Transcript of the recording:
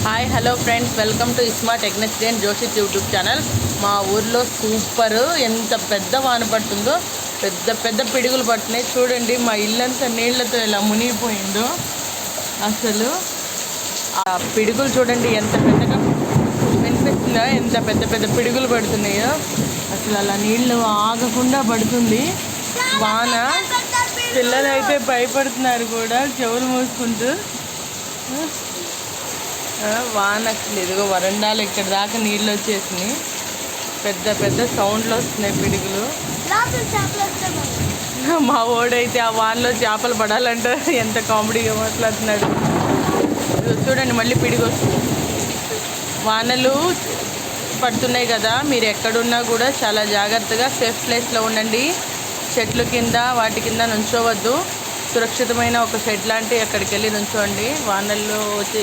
Hi hello friends, welcome to smart technician Joshith YouTube channel. మా ఊర్లో super, ఎంత పెద్ద వాన పడుతుందో, పెద్ద పెద్ద పిడుగులు పడుతున్నాయి. చూడండి మా ఇల్లంతా నీళ్లతో ఎలా మునిగిపోయిందో. అసలు ఆ పిడుగులు చూడండి ఎంత పెద్దగా వినిపిస్తుందో, ఎంత పెద్ద పెద్ద పిడుగులు పడుతున్నాయో. అసలు అలా నీళ్ళు ఆగకుండా పడుతుంది వాన. పిల్లలు అయితే భయపడుతున్నారు కూడా, చెవులు మూసుకుంటూ. వాన అసలు ఇదిగో వరండాలు ఇక్కడ దాకా నీళ్ళు వచ్చేసినాయి. పెద్ద పెద్ద సౌండ్లు వస్తున్నాయి పిడుగులు. మా ఓడైతే ఆ వానలో చేపలు పడాలంటే ఎంత కామెడీగా మాట్లాడుతున్నాడు. చూడండి మళ్ళీ పిడుగు వస్తుంది. వానలు పడుతున్నాయి కదా, మీరు ఎక్కడున్నా కూడా చాలా జాగ్రత్తగా సేఫ్ ప్లేస్లో ఉండండి. చెట్ల కింద వాటి కింద నుంచోవద్దు. సురక్షితమైన ఒక షెడ్ లాంటి అక్కడికి వెళ్ళి నుంచోండి. వానల్లో వచ్చి